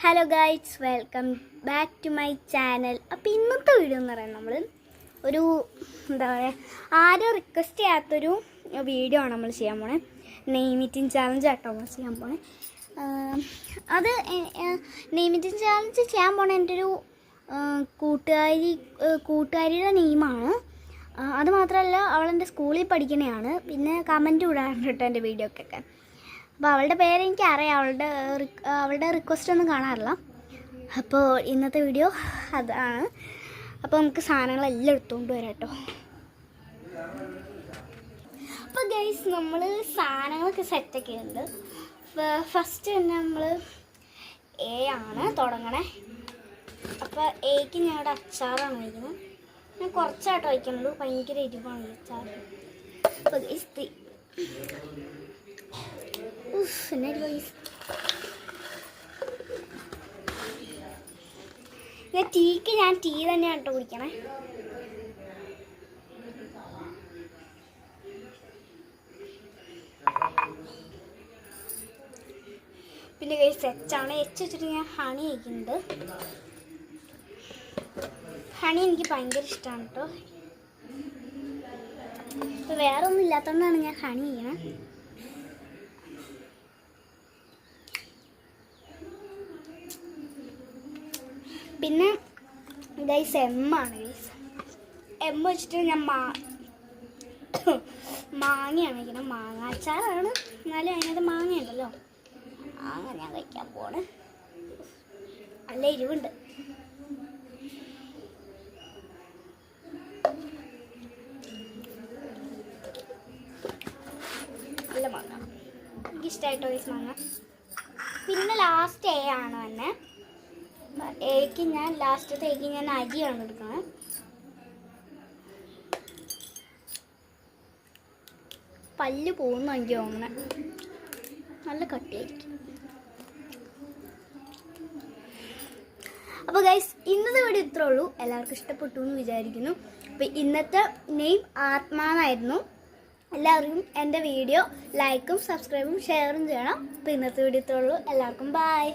Hello guys, welcome back to my channel. അപ്പോൾ ഇന്നത്തെ video എന്ന് പറയുന്നത് നമ്മൾ ഒരു എന്താ പറയുക, ആരും റിക്വസ്റ്റ് ചെയ്യാത്തൊരു വീഡിയോ ആണ് നമ്മൾ ചെയ്യാൻ പോണേ. നെയിം മീറ്റിംഗ് ചാലഞ്ച് ആട്ടോ നമ്മൾ ചെയ്യാൻ പോണേ. അത് നെയിം മീറ്റിംഗ് ചാലഞ്ച് ചെയ്യാൻ പോണേ എൻ്റെ ഒരു കൂട്ടുകാരിയുടെ നെയിമാണ്. അതുമാത്രമല്ല, അവളെൻ്റെ സ്കൂളിൽ പഠിക്കണതാണ്. പിന്നെ കമൻറ്റ് വിടാറുണ്ട് കേട്ടോ എൻ്റെ വീഡിയോക്കൊക്കെ. അപ്പോൾ അവളുടെ പേരെനിക്ക് അറിയാം, അവളുടെ റിക്വസ്റ്റ് ഒന്നും കാണാറില്ല. അപ്പോൾ ഇന്നത്തെ വീഡിയോ അതാണ്. അപ്പോൾ നമുക്ക് സാധനങ്ങളെല്ലാം എടുത്തുകൊണ്ട് വരാം കേട്ടോ. അപ്പോൾ ഗൈസ്, നമ്മൾ സാധനങ്ങളൊക്കെ സെറ്റൊക്കെ ഉണ്ട്. ഫസ്റ്റ് തന്നെ നമ്മൾ എ ആണ് തുടങ്ങണേ. അപ്പോൾ എക്ക് ഞങ്ങളുടെ അച്ചാറാണ് വയ്ക്കുന്നത്. ഞാൻ കുറച്ചായിട്ട് വയ്ക്കുന്നുള്ളൂ, ഭയങ്കര എരിവാണ് അച്ചാർ. അപ്പോൾ ഗൈസ് ടീക്ക് ഞാൻ ടീ തന്നെയാണ് കേട്ടോ കുടിക്കണേ. പിന്നെ ഗൈസ് എച്ചാണ്. എച്ച് വെച്ചിട്ട് ഞാൻ ഹണി കഴിക്കുന്നുണ്ട്. ഹണി എനിക്ക് ഭയങ്കര ഇഷ്ടമാണ് കേട്ടോ. ഇപ്പം വേറെ ഒന്നും ഇല്ലാത്തതുകൊണ്ടാണ് ഞാൻ ഹണി ചെയ്യണേ. പിന്നെ ഗൈസ് എമ്മാണ്. ഗൈസ് എം വെച്ചിട്ട് ഞാൻ മാങ്ങയാണ് കഴിക്കുന്നത്. മാങ്ങ അച്ചാറാണ്, എന്നാലും അതിനകത്ത് മാങ്ങ ഉണ്ടല്ലോ. മാങ്ങ ഞാൻ കഴിക്കാൻ പോണ്. നല്ല എരിവുണ്ട്. നല്ല മാങ്ങ, എനിക്കിഷ്ടമായിട്ടോ ഗൈസ് മാങ്ങ. പിന്നെ ലാസ്റ്റ് എ ആണ് തന്നെ. എക്ക് ഞാൻ ലാസ്റ്റത്തെ എക്ക് ഞാൻ അരിയാണ് എടുക്കുന്നത്. പല്ല് പോകുന്നു എനിക്ക് തോന്നണേ, നല്ല കട്ടിയായിരിക്കും. അപ്പോൾ ഗൈസ്, ഇന്നത്തെ വീഡിയോ ഇത്രേ ഉള്ളൂ. എല്ലാവർക്കും ഇഷ്ടപ്പെട്ടു എന്ന് വിചാരിക്കുന്നു. അപ്പോൾ ഇന്നത്തെ നെയിം ആത്മാന്നായിരുന്നു. എല്ലാവർക്കും എൻ്റെ വീഡിയോ ലൈക്കും സബ്സ്ക്രൈബും ഷെയറും ചെയ്യണം. അപ്പോൾ ഇന്നത്തെ വീഡിയോ ഇത്രേ ഉള്ളൂ. എല്ലാവർക്കും ബൈ.